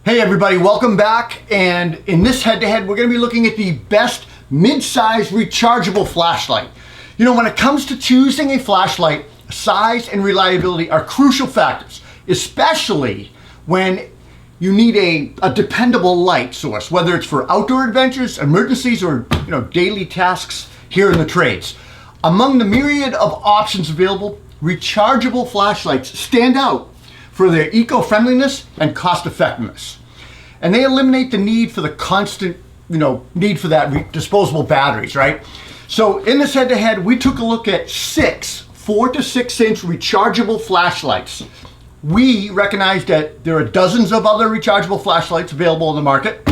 Hey everybody, welcome back. And in this head-to-head, we're going to be looking at the best mid-size rechargeable flashlight. You know, when it comes to choosing a flashlight, size and reliability are crucial factors, especially when you need a dependable light source, whether it's for outdoor adventures, emergencies, or daily tasks here in the trades. Among the myriad of options available, rechargeable flashlights stand out for their eco-friendliness and cost-effectiveness. And they eliminate the need for the constant, need for that disposable batteries, right? So in this head-to-head, we took a look at 4 to 6 inch rechargeable flashlights. We recognize that there are dozens of other rechargeable flashlights available in the market,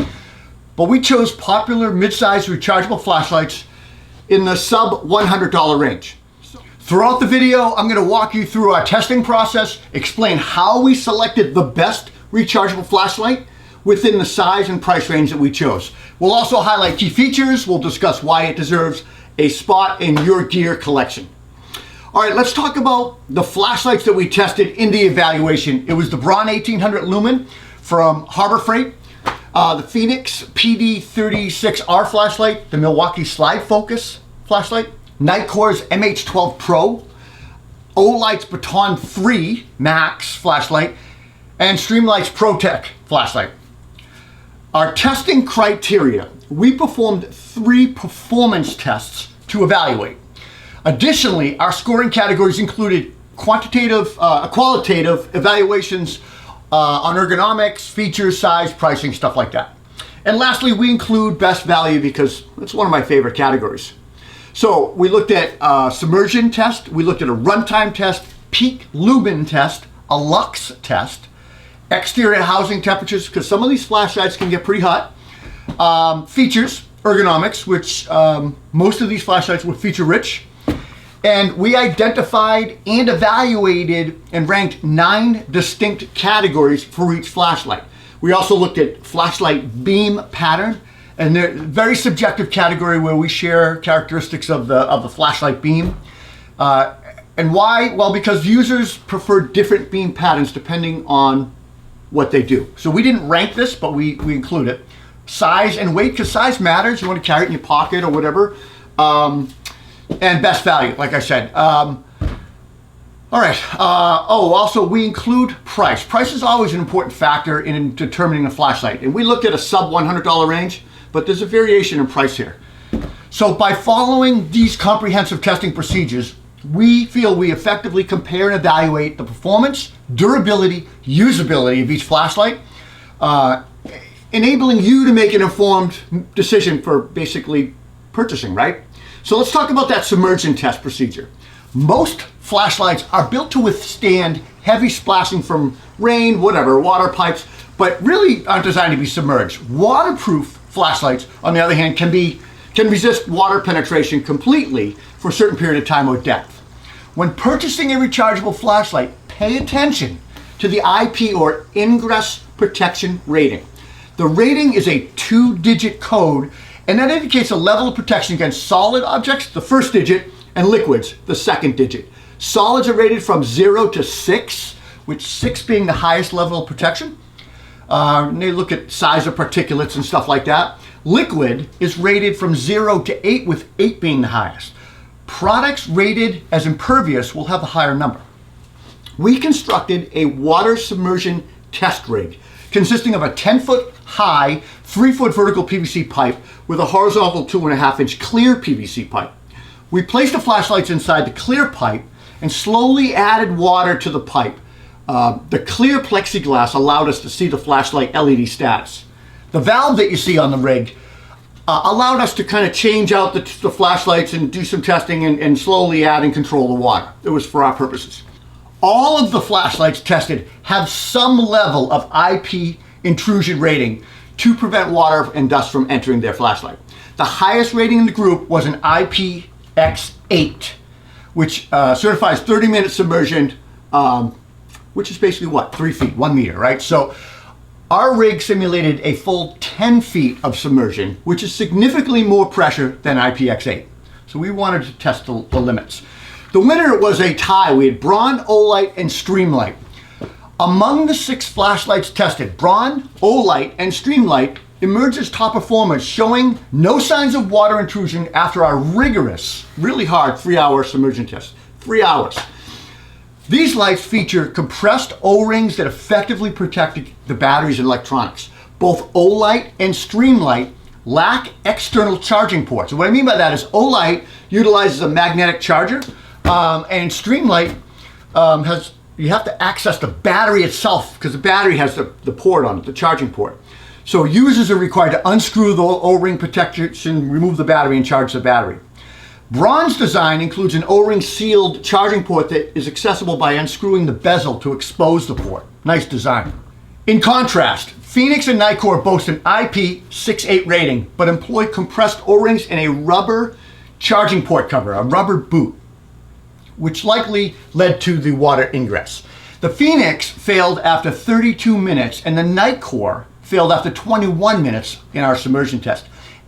but we chose popular mid-size rechargeable flashlights in the sub $100 range. Throughout the video, I'm going to walk you through our testing process, explain how we selected the best rechargeable flashlight within the size and price range that we chose. We'll also highlight key features. We'll discuss why it deserves a spot in your gear collection. All right, let's talk about the flashlights that we tested in the evaluation. It was the Braun 1800 Lumen from Harbor Freight, the Fenix PD36R flashlight, the Milwaukee Slide Focus flashlight, Nitecore's MH12 Pro, Olight's Baton 3 Max flashlight, and Streamlight's ProTech flashlight. Our testing criteria, we performed 3 performance tests to evaluate. Additionally, our scoring categories included qualitative evaluations on ergonomics, features, size, pricing, stuff like that. And lastly, we include best value because it's one of my favorite categories. So we looked at a Submersion test, we looked at a Runtime test, peak Lumen test, a Lux test, exterior housing temperatures, because some of these flashlights can get pretty hot, features, ergonomics, which most of these flashlights were feature rich, and we identified and evaluated and ranked 9 distinct categories for each flashlight. We also looked at flashlight beam pattern, and they're a very subjective category where we share characteristics of the flashlight beam. And why? Well, because users prefer different beam patterns depending on what they do. So we didn't rank this, but we include it. Size and weight, because size matters. You want to carry it in your pocket or whatever. And best value, like I said. All right. Also, we include price. Price is always an important factor in determining a flashlight. And we looked at a sub $100 range, but there's a variation in price here. So by following these comprehensive testing procedures, we feel we effectively compare and evaluate the performance, durability, usability of each flashlight, enabling you to make an informed decision for basically purchasing, right? So let's talk about that submersion test procedure. Most flashlights are built to withstand heavy splashing from rain, whatever, water pipes, but really aren't designed to be submerged. Waterproof flashlights, on the other hand, can resist water penetration completely for a certain period of time or depth. When purchasing a rechargeable flashlight, pay attention to the IP or ingress protection rating. The rating is a 2-digit code, and that indicates a level of protection against solid objects, the first digit, and liquids, the second digit. Solids are rated from 0 to 6, with 6 being the highest level of protection. They look at size of particulates and stuff like that. Liquid is rated from 0 to 8, with 8 being the highest. Products rated as impervious will have a higher number. We constructed a water submersion test rig consisting of a 10-foot high, 3-foot vertical PVC pipe with a horizontal 2.5-inch clear PVC pipe. We placed the flashlights inside the clear pipe and slowly added water to the pipe. The clear plexiglass allowed us to see the flashlight LED status. The valve that you see on the rig allowed us to kind of change out the flashlights and do some testing and slowly add and control the water. It was for our purposes. All of the flashlights tested have some level of IP intrusion rating to prevent water and dust from entering their flashlight. The highest rating in the group was an IPX8, which certifies 30-minute submersion, which is basically what? 3 feet, 1 meter, right? So our rig simulated a full 10 feet of submersion, which is significantly more pressure than IPX8. So we wanted to test the limits. The winner was a tie. We had Braun, Olight, and Streamlight. Among the 6 flashlights tested, Braun, Olight, and Streamlight emerged as top performers, showing no signs of water intrusion after our rigorous, really hard 3-hour submersion test. 3 hours. These lights feature compressed O-rings that effectively protect the batteries and electronics. Both Olight and Streamlight lack external charging ports. And what I mean by that is Olight utilizes a magnetic charger, and Streamlight you have to access the battery itself because the battery has the port on it, the charging port. So users are required to unscrew the O-ring protection, remove the battery, and charge the battery. Braun's design includes an O-ring sealed charging port that is accessible by unscrewing the bezel to expose the port. Nice design. In contrast, Fenix and Nitecore boast an IP68 rating, but employ compressed O-rings and a rubber charging port cover, a rubber boot, which likely led to the water ingress. The Fenix failed after 32 minutes, and the Nitecore failed after 21 minutes in our submersion test.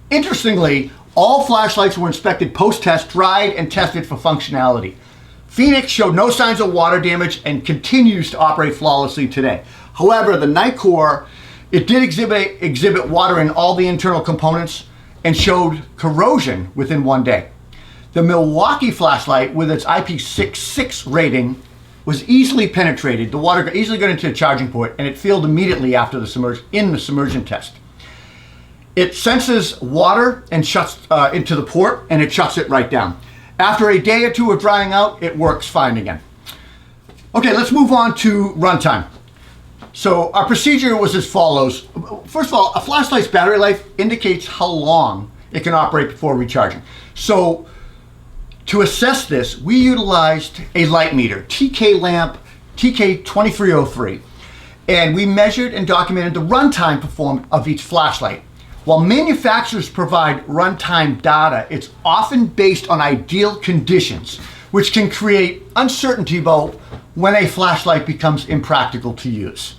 Interestingly, all flashlights were inspected post-test, dried, and tested for functionality. Fenix showed no signs of water damage and continues to operate flawlessly today. However, the Nitecore, it did exhibit water in all the internal components and showed corrosion within 1 day. The Milwaukee flashlight, with its IP66 rating, was easily penetrated. The water easily got into the charging port, and it failed immediately after the submersion test. It senses water and shuts into the port, and it shuts it right down. After a day or two of drying out, it works fine again. Okay, let's move on to runtime. So our procedure was as follows. First of all, a flashlight's battery life indicates how long it can operate before recharging. So to assess this, we utilized a light meter, TK lamp TK2303, and we measured and documented the runtime performance of each flashlight. While manufacturers provide runtime data, it's often based on ideal conditions, which can create uncertainty about when a flashlight becomes impractical to use.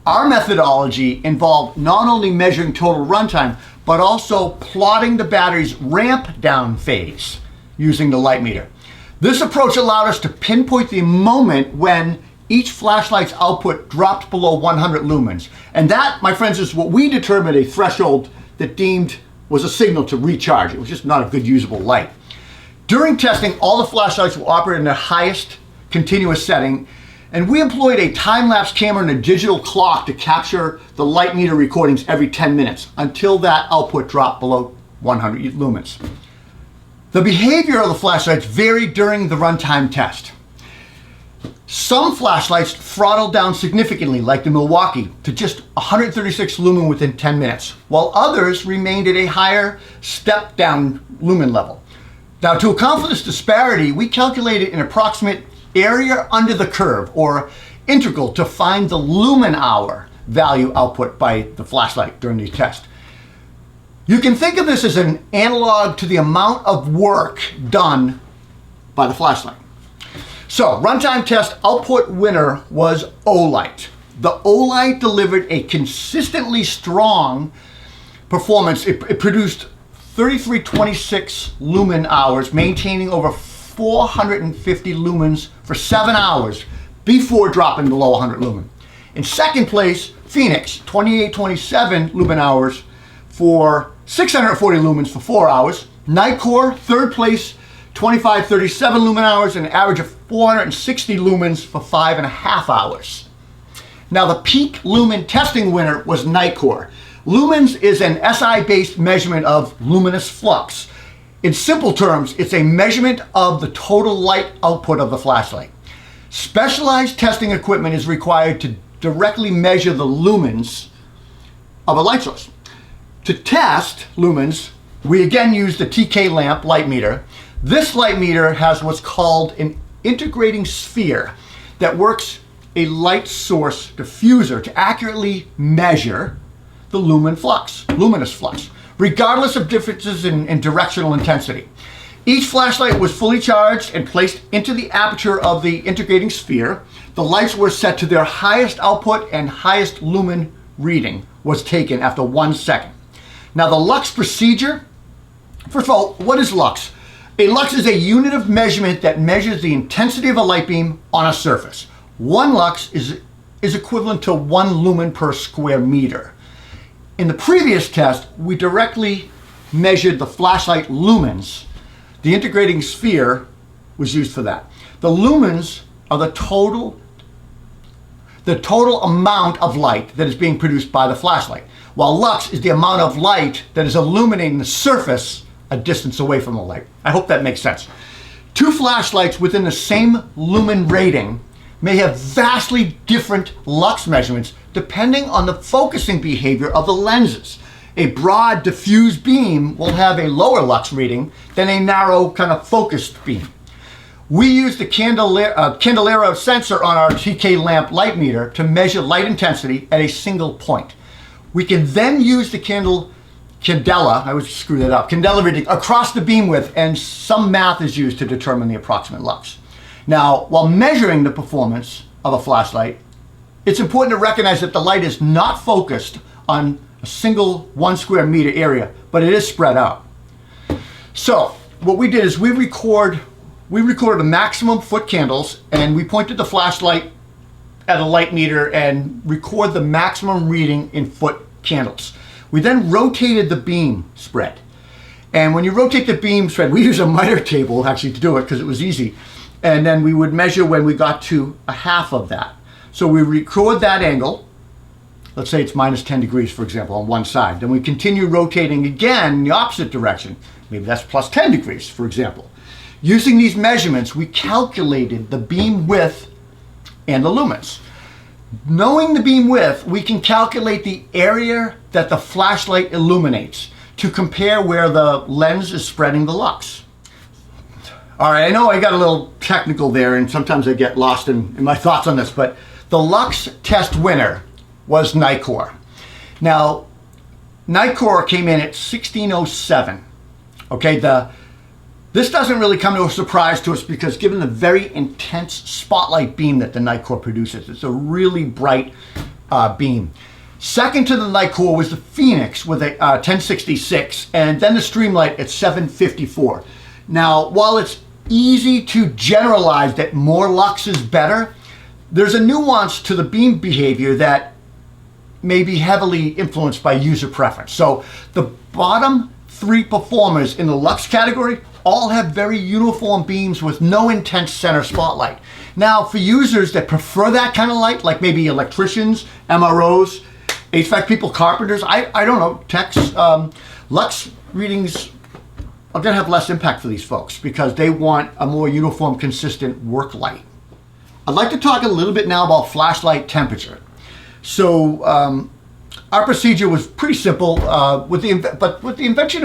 Our methodology involved not only measuring total runtime, but also plotting the battery's ramp down phase using the light meter. This approach allowed us to pinpoint the moment when each flashlight's output dropped below 100 lumens. And that, my friends, is what we determined a threshold that deemed was a signal to recharge. It was just not a good usable light. During testing, all the flashlights were operated in their highest continuous setting, and we employed a time-lapse camera and a digital clock to capture the light meter recordings every 10 minutes until that output dropped below 100 lumens. The behavior of the flashlights varied during the runtime test. Some flashlights throttled down significantly, like the Milwaukee, to just 136 lumen within 10 minutes, while others remained at a higher step-down lumen level. Now, to account for this disparity, we calculated an approximate area under the curve, or integral, to find the lumen hour value output by the flashlight during the test. You can think of this as an analog to the amount of work done by the flashlight. So, runtime test output winner was Olight. The Olight delivered a consistently strong performance. It produced 3326 lumen hours, maintaining over 450 lumens for 7 hours before dropping below 100 lumen. In second place, Fenix, 2827 lumen hours for 640 lumens for 4 hours. Nitecore, third place, 2537 lumen hours, and an average of 460 lumens for 5.5 hours. Now, the peak lumen testing winner was Nitecore. Lumens is an SI-based measurement of luminous flux. In simple terms, it's a measurement of the total light output of the flashlight. Specialized testing equipment is required to directly measure the lumens of a light source. To test lumens, we again use the TK lamp light meter. This light meter has what's called an integrating sphere that works a light source diffuser to accurately measure the luminous flux, regardless of differences in directional intensity. Each flashlight was fully charged and placed into the aperture of the integrating sphere. The lights were set to their highest output, and highest lumen reading was taken after 1 second. Now, the lux procedure, first of all, what is lux? A lux is a unit of measurement that measures the intensity of a light beam on a surface. 1 lux is is equivalent to 1 lumen per square meter. In the previous test, we directly measured the flashlight lumens. The integrating sphere was used for that. The lumens are the total amount of light that is being produced by the flashlight, while lux is the amount of light that is illuminating the surface a distance away from the light. I hope that makes sense. Two flashlights within the same lumen rating may have vastly different lux measurements depending on the focusing behavior of the lenses. A broad diffuse beam will have a lower lux reading than a narrow kind of focused beam. We use the Candelero sensor on our TK lamp light meter to measure light intensity at a single point. We can then use the candela reading across the beam width, and some math is used to determine the approximate lux. Now, while measuring the performance of a flashlight, it's important to recognize that the light is not focused on a single 1 square meter area, but it is spread out. So what we did is we recorded the maximum foot candles, and we pointed the flashlight at a light meter and record the maximum reading in foot candles. We then rotated the beam spread. And when you rotate the beam spread, we use a miter table actually to do it because it was easy. And then we would measure when we got to a half of that. So we record that angle. Let's say it's minus 10 degrees, for example, on one side. Then we continue rotating again in the opposite direction. Maybe that's plus 10 degrees, for example. Using these measurements, we calculated the beam width and the lumens. Knowing the beam width, we can calculate the area that the flashlight illuminates to compare where the lens is spreading the lux. All right, I know I got a little technical there, and sometimes I get lost in my thoughts on this, but the lux test winner was Nitecore. Now, Nitecore came in at 1607. Okay, this doesn't really come to a surprise to us because given the very intense spotlight beam that the Nitecore produces, it's a really bright beam. Second to the Nitecore was the Fenix with a 1066, and then the Streamlight at 754. Now, while it's easy to generalize that more lux is better, there's a nuance to the beam behavior that may be heavily influenced by user preference. So the bottom 3 performers in the lux category all have very uniform beams with no intense center spotlight. Now, for users that prefer that kind of light, like maybe electricians, MROs, HVAC people, carpenters, I don't know, techs, lux readings are gonna have less impact for these folks because they want a more uniform, consistent work light. I'd like to talk a little bit now about flashlight temperature. So our procedure was pretty simple, with the invention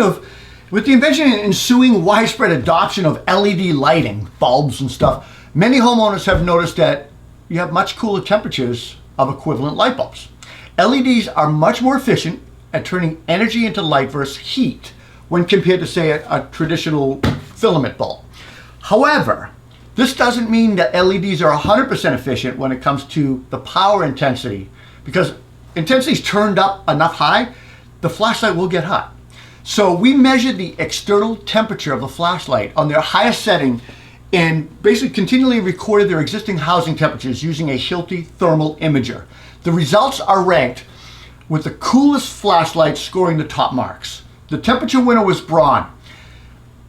and ensuing widespread adoption of LED lighting, bulbs and stuff, many homeowners have noticed that you have much cooler temperatures of equivalent light bulbs. LEDs are much more efficient at turning energy into light versus heat when compared to, say, a traditional filament bulb. However, this doesn't mean that LEDs are 100% efficient when it comes to the power intensity, because intensity is turned up enough high, the flashlight will get hot. So we measured the external temperature of the flashlight on their highest setting and basically continually recorded their existing housing temperatures using a Hilti thermal imager. The results are ranked with the coolest flashlight scoring the top marks. The temperature winner was Braun.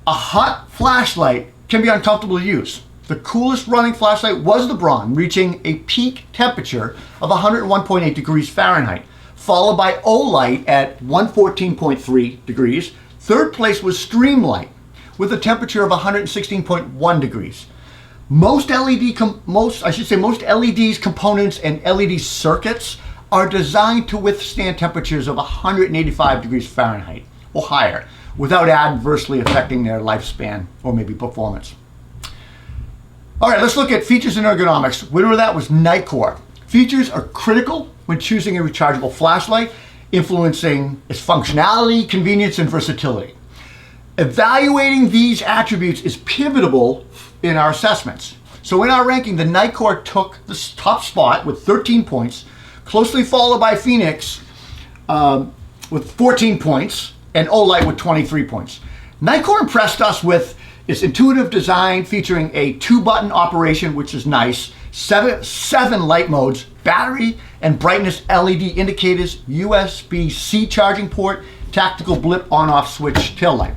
A hot flashlight can be uncomfortable to use. The coolest running flashlight was the Braun, reaching a peak temperature of 101.8 degrees Fahrenheit, followed by Olight at 114.3 degrees. Third place was Streamlight with a temperature of 116.1 degrees. Most LEDs, components, and LED circuits are designed to withstand temperatures of 185 degrees Fahrenheit or higher without adversely affecting their lifespan or maybe performance. All right, let's look at features and ergonomics. Winner of that was Nitecore. Features are critical when choosing a rechargeable flashlight, influencing its functionality, convenience, and versatility. Evaluating these attributes is pivotal in our assessments. So in our ranking, the Nitecore took the top spot with 13 points, closely followed by Fenix with 14 points, and Olight with 23 points. Nitecore impressed us with its intuitive design featuring a 2-button operation, which is nice, seven light modes, battery and brightness LED indicators, USB-C charging port, tactical blip on-off switch tail light.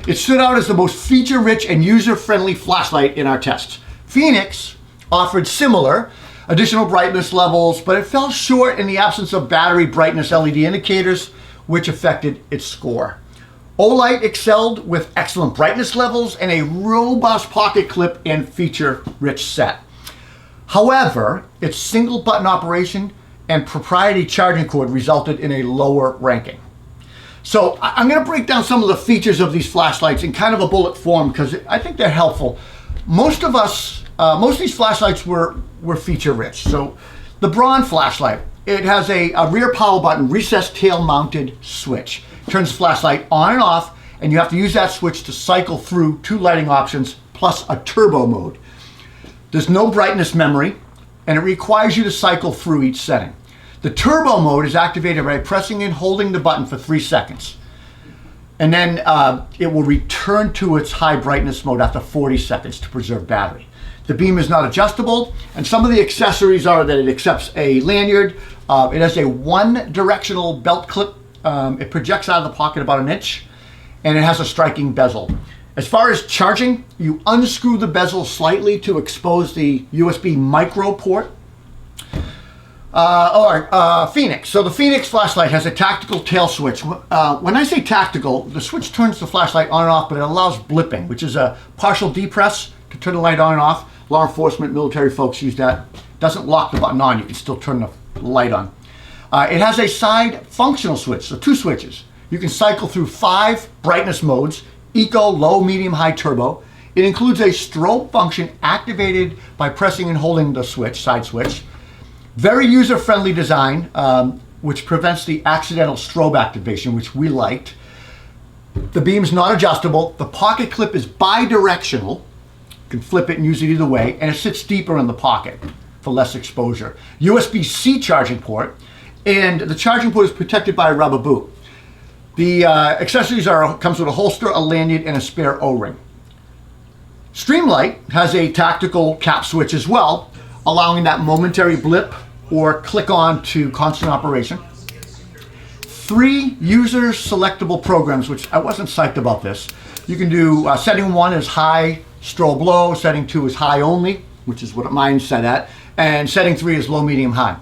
It stood out as the most feature-rich and user-friendly flashlight in our tests. Fenix offered similar additional brightness levels, but it fell short in the absence of battery brightness LED indicators, which affected its score. Olight excelled with excellent brightness levels and a robust pocket clip and feature-rich set. However, its single button operation and proprietary charging cord resulted in a lower ranking. So I'm going to break down some of the features of these flashlights in kind of a bullet form because I think they're helpful. Most of these flashlights were feature-rich. So the Braun flashlight, it has a rear power button, recessed tail-mounted switch. Turns the flashlight on and off, and you have to use that switch to cycle through 2 lighting options plus a turbo mode. There's no brightness memory, and it requires you to cycle through each setting. The turbo mode is activated by pressing and holding the button for 3 seconds. And then it will return to its high brightness mode after 40 seconds to preserve battery. The beam is not adjustable, and some of the accessories are that it accepts a lanyard. It has a one-directional belt clip. It projects out of the pocket about 1 inch, and it has a striking bezel. As far as charging, you unscrew the bezel slightly to expose the USB micro port. Fenix. So the Fenix flashlight has a tactical tail switch. When I say tactical, the switch turns the flashlight on and off, but it allows blipping, which is a partial depress to turn the light on and off. Law enforcement, military folks use that. Doesn't lock the button on. You can still turn the light on. It has a side functional switch, so 2 switches. You can cycle through 5 brightness modes, eco, low, medium, high, turbo. It includes a strobe function activated by pressing and holding the switch, side switch. Very user-friendly design, which prevents the accidental strobe activation, which we liked. The beam is not adjustable. The pocket clip is bi-directional. You can flip it and use it either way, and it sits deeper in the pocket for less exposure. USB-C charging port, and the charging port is protected by a rubber boot. The accessories comes with a holster, a lanyard, and a spare O-ring. Streamlight has a tactical cap switch as well, allowing that momentary blip or click on to constant operation. 3 user selectable programs, which I wasn't psyched about this. You can do setting 1 is high, strobe low, setting 2 is high only, which is what mine's set at, and setting 3 is low, medium, high.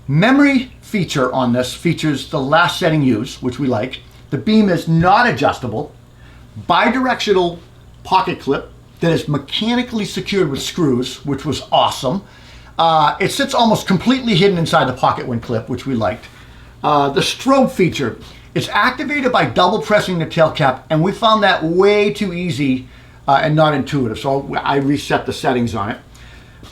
Memory feature on this features the last setting used, which we like. The beam is not adjustable, bi-directional pocket clip that is mechanically secured with screws, which was awesome. It sits almost completely hidden inside the pocket when clipped, which we liked. The strobe feature, it's activated by double pressing the tail cap, and we found that way too easy and not intuitive, so I reset the settings on it.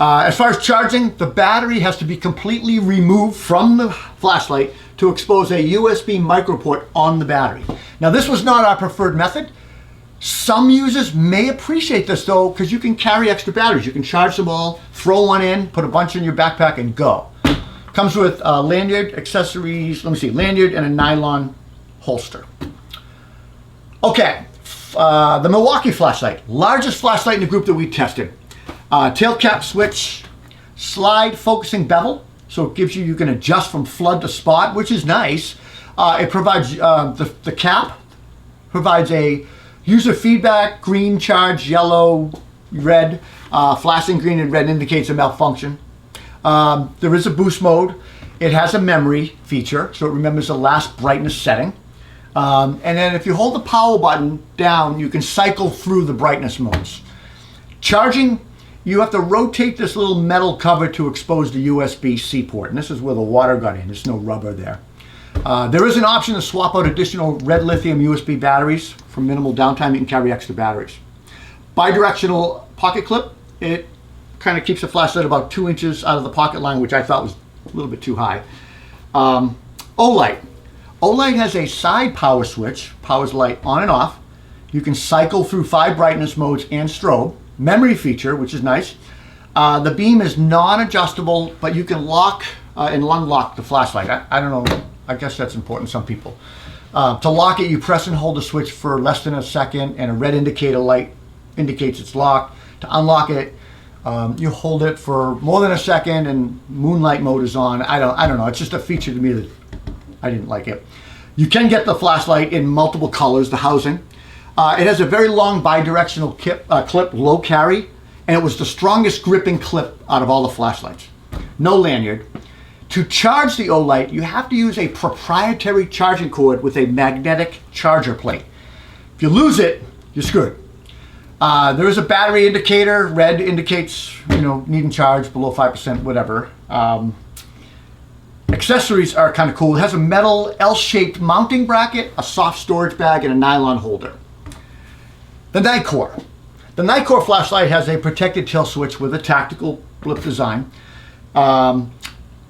As far as charging, the battery has to be completely removed from the flashlight to expose a USB micro port on the battery. Now, this was not our preferred method. Some users may appreciate this though, because you can carry extra batteries. You can charge them all, throw one in, put a bunch in your backpack and go. Comes with lanyard, accessories, lanyard and a nylon holster. Okay, the Milwaukee flashlight, largest flashlight in the group that we tested. Tail cap switch, slide focusing bevel, so it gives you can adjust from flood to spot, which is nice. It provides, the cap provides a user feedback, green charge, yellow, red, flashing green and red indicates a malfunction. There is a boost mode. It has a memory feature, so it remembers the last brightness setting. And then if you hold the power button down, you can cycle through the brightness modes. Charging, you have to rotate this little metal cover to expose the USB-C port, and this is where the water got in. There's no rubber there. There is an option to swap out additional red lithium USB batteries. For minimal downtime, you can carry extra batteries. Bidirectional pocket clip, it kind of keeps the flashlight about 2 inches out of the pocket line, which I thought was a little bit too high. Olight. Olight has a side power switch, powers light on and off. You can cycle through 5 brightness modes and strobe. Memory feature, which is nice. The beam is non-adjustable, but you can lock and unlock the flashlight. I don't know, I guess that's important to some people. To lock it, you press and hold the switch for less than a second, and a red indicator light indicates it's locked. To unlock it, You hold it for more than a second and moonlight mode is on. I don't know. It's just a feature to me that I didn't like it. You can get the flashlight in multiple colors, the housing. It has a very long bidirectional clip, low carry, and it was the strongest gripping clip out of all the flashlights. No lanyard. To charge the Olight, you have to use a proprietary charging cord with a magnetic charger plate. If you lose it, you're screwed. There is a battery indicator. Red indicates, needing charge, below 5%, whatever. Accessories are kind of cool. It has a metal L-shaped mounting bracket, a soft storage bag, and a nylon holder. The Nitecore. The Nitecore flashlight has a protected tilt switch with a tactical blip design.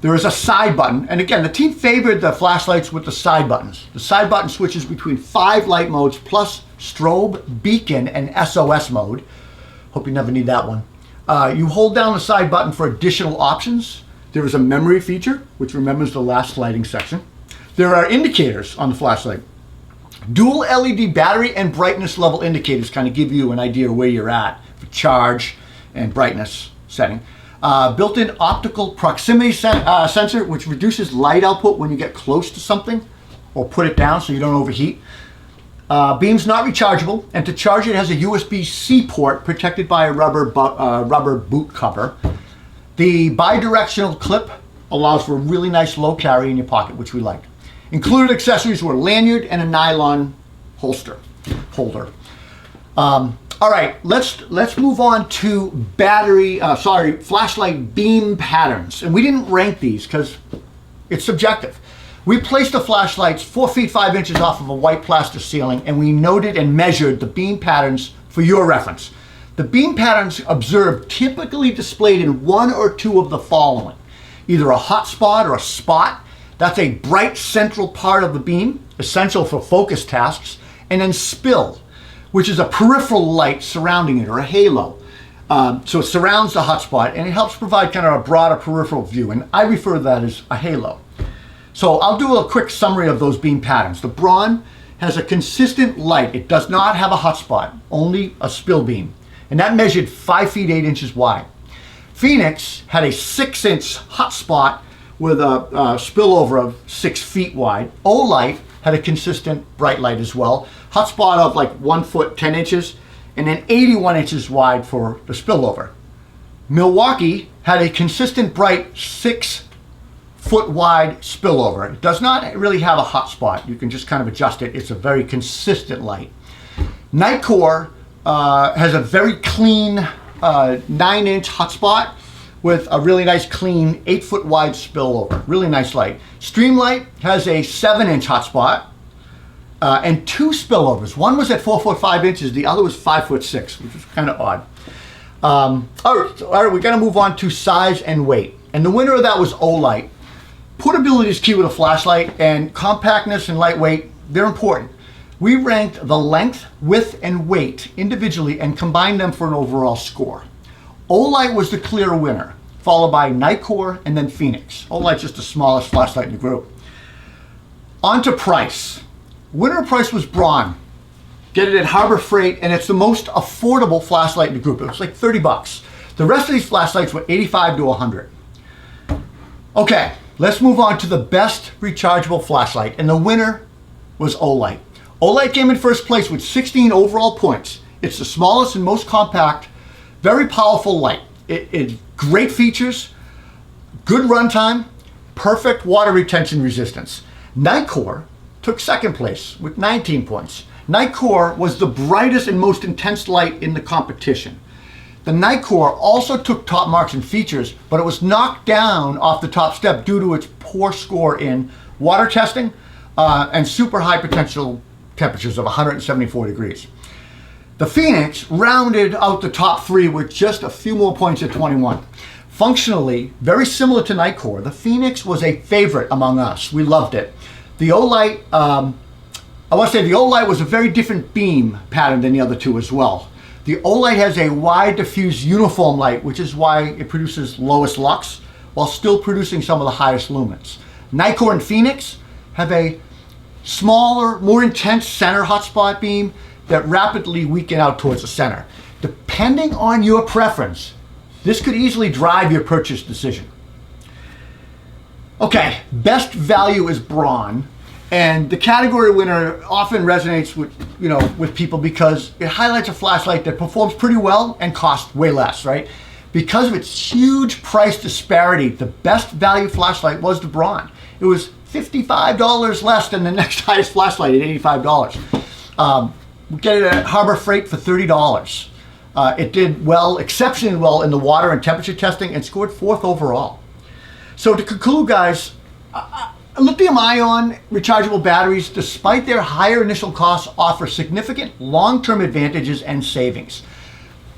There is a side button, and again, the team favored the flashlights with the side buttons. The side button switches between 5 light modes plus strobe, beacon, and SOS mode. Hope you never need that one. You hold down the side button for additional options. There is a memory feature, which remembers the last lighting section. There are indicators on the flashlight. Dual LED battery and brightness level indicators kind of give you an idea of where you're at for charge and brightness setting. Built-in optical proximity sensor, which reduces light output when you get close to something or put it down so you don't overheat. Beam's not rechargeable, and to charge it has a USB-C port protected by a rubber boot cover. The bidirectional clip allows for a really nice low carry in your pocket, which we liked. Included accessories were lanyard and a nylon holder. All right, let's move on to flashlight beam patterns. And we didn't rank these because it's subjective. We placed the flashlights 4 feet 5 inches off of a white plaster ceiling, and we noted and measured the beam patterns for your reference. The beam patterns observed typically displayed in one or two of the following: either a hot spot or a spot. That's a bright central part of the beam, essential for focus tasks, and then spill, which is a peripheral light surrounding it, or a halo. So it surrounds the hotspot and it helps provide kind of a broader peripheral view, and I refer to that as a halo. So I'll do a quick summary of those beam patterns. The Braun has a consistent light. It does not have a hotspot, only a spill beam, and that measured 5 feet 8 inches wide. Fenix had a 6-inch hotspot with a spillover of 6 feet wide. Olight had a consistent bright light as well. Hotspot of like 1 foot 10 inches and then 81 inches wide for the spillover. Milwaukee had a consistent bright 6 foot wide spillover. It does not really have a hotspot. You can just kind of adjust it. It's a very consistent light. Nitecore has a very clean 9-inch hotspot with a really nice clean 8 foot wide spillover. Really nice light. Streamlight has a 7-inch hotspot and 2 spillovers. One was at 4 foot 5 inches, the other was 5 foot 6, which was kind of odd. All right, we got to move on to size and weight. And the winner of that was Olight. Portability is key with a flashlight, and compactness and lightweight, they're important. We ranked the length, width, and weight individually and combined them for an overall score. Olight was the clear winner, followed by Nitecore and then Fenix. Olight's just the smallest flashlight in the group. On to price. Winner price was Braun. Get it at Harbor Freight, and it's the most affordable flashlight in the group. It was like 30 bucks. The rest of these flashlights were 85 to 100. Okay, let's move on to the best rechargeable flashlight, and the winner was Olight. Olight came in first place with 16 overall points. It's the smallest and most compact, very powerful light. It's great features, good runtime, perfect water retention resistance. Nitecore took second place with 19 points. Nitecore was the brightest and most intense light in the competition. The Nitecore also took top marks in features, but it was knocked down off the top step due to its poor score in water testing and super high potential temperatures of 174 degrees. The Fenix rounded out the top 3 with just a few more points at 21. Functionally, very similar to Nitecore, the Fenix was a favorite among us. We loved it. The Olight, I want to say the Olight was a very different beam pattern than the other two as well. The Olight has a wide diffuse uniform light, which is why it produces lowest lux while still producing some of the highest lumens. Nitecore and Fenix have a smaller, more intense center hotspot beam that rapidly weaken out towards the center. Depending on your preference, This could easily drive your purchase decision. Okay, best value is Braun, and the category winner often resonates with people because it highlights a flashlight that performs pretty well and costs way less, right? Because of its huge price disparity, the best value flashlight was the Braun. It was $55 less than the next highest flashlight at $85. We get it at Harbor Freight for $30. It did well, exceptionally well in the water and temperature testing and scored 4th overall. So to conclude, guys, lithium-ion rechargeable batteries, despite their higher initial costs, offer significant long-term advantages and savings.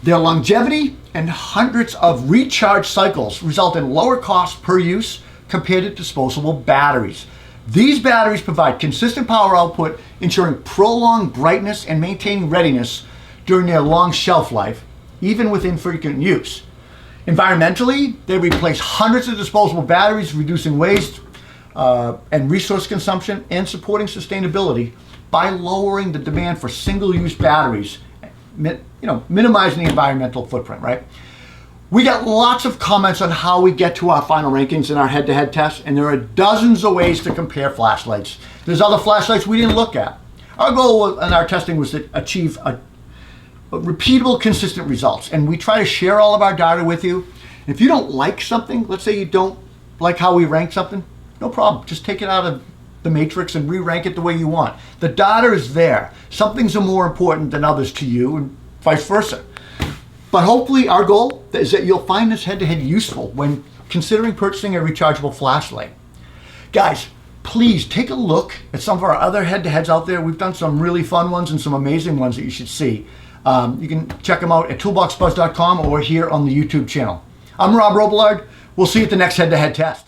Their longevity and hundreds of recharge cycles result in lower costs per use compared to disposable batteries. These batteries provide consistent power output, ensuring prolonged brightness and maintaining readiness during their long shelf life, even with infrequent use. Environmentally, they replace hundreds of disposable batteries, reducing waste and resource consumption and supporting sustainability by lowering the demand for single-use batteries, minimizing the environmental footprint, right? We got lots of comments on how we get to our final rankings in our head-to-head tests, and there are dozens of ways to compare flashlights. There's other flashlights we didn't look at. Our goal in our testing was to achieve a repeatable, consistent results, and we try to share all of our data with you. If you don't like something, let's say you don't like how we rank something, no problem. Just take it out of the matrix and re-rank it the way you want. The data is there. Some things are more important than others to you, and vice versa. But hopefully our goal is that you'll find this head-to-head useful when considering purchasing a rechargeable flashlight. Guys, please take a look at some of our other head-to-heads out there. We've done some really fun ones and some amazing ones that you should see. You can check them out at toolboxbuzz.com or here on the YouTube channel. I'm Rob Robillard. We'll see you at the next head-to-head test.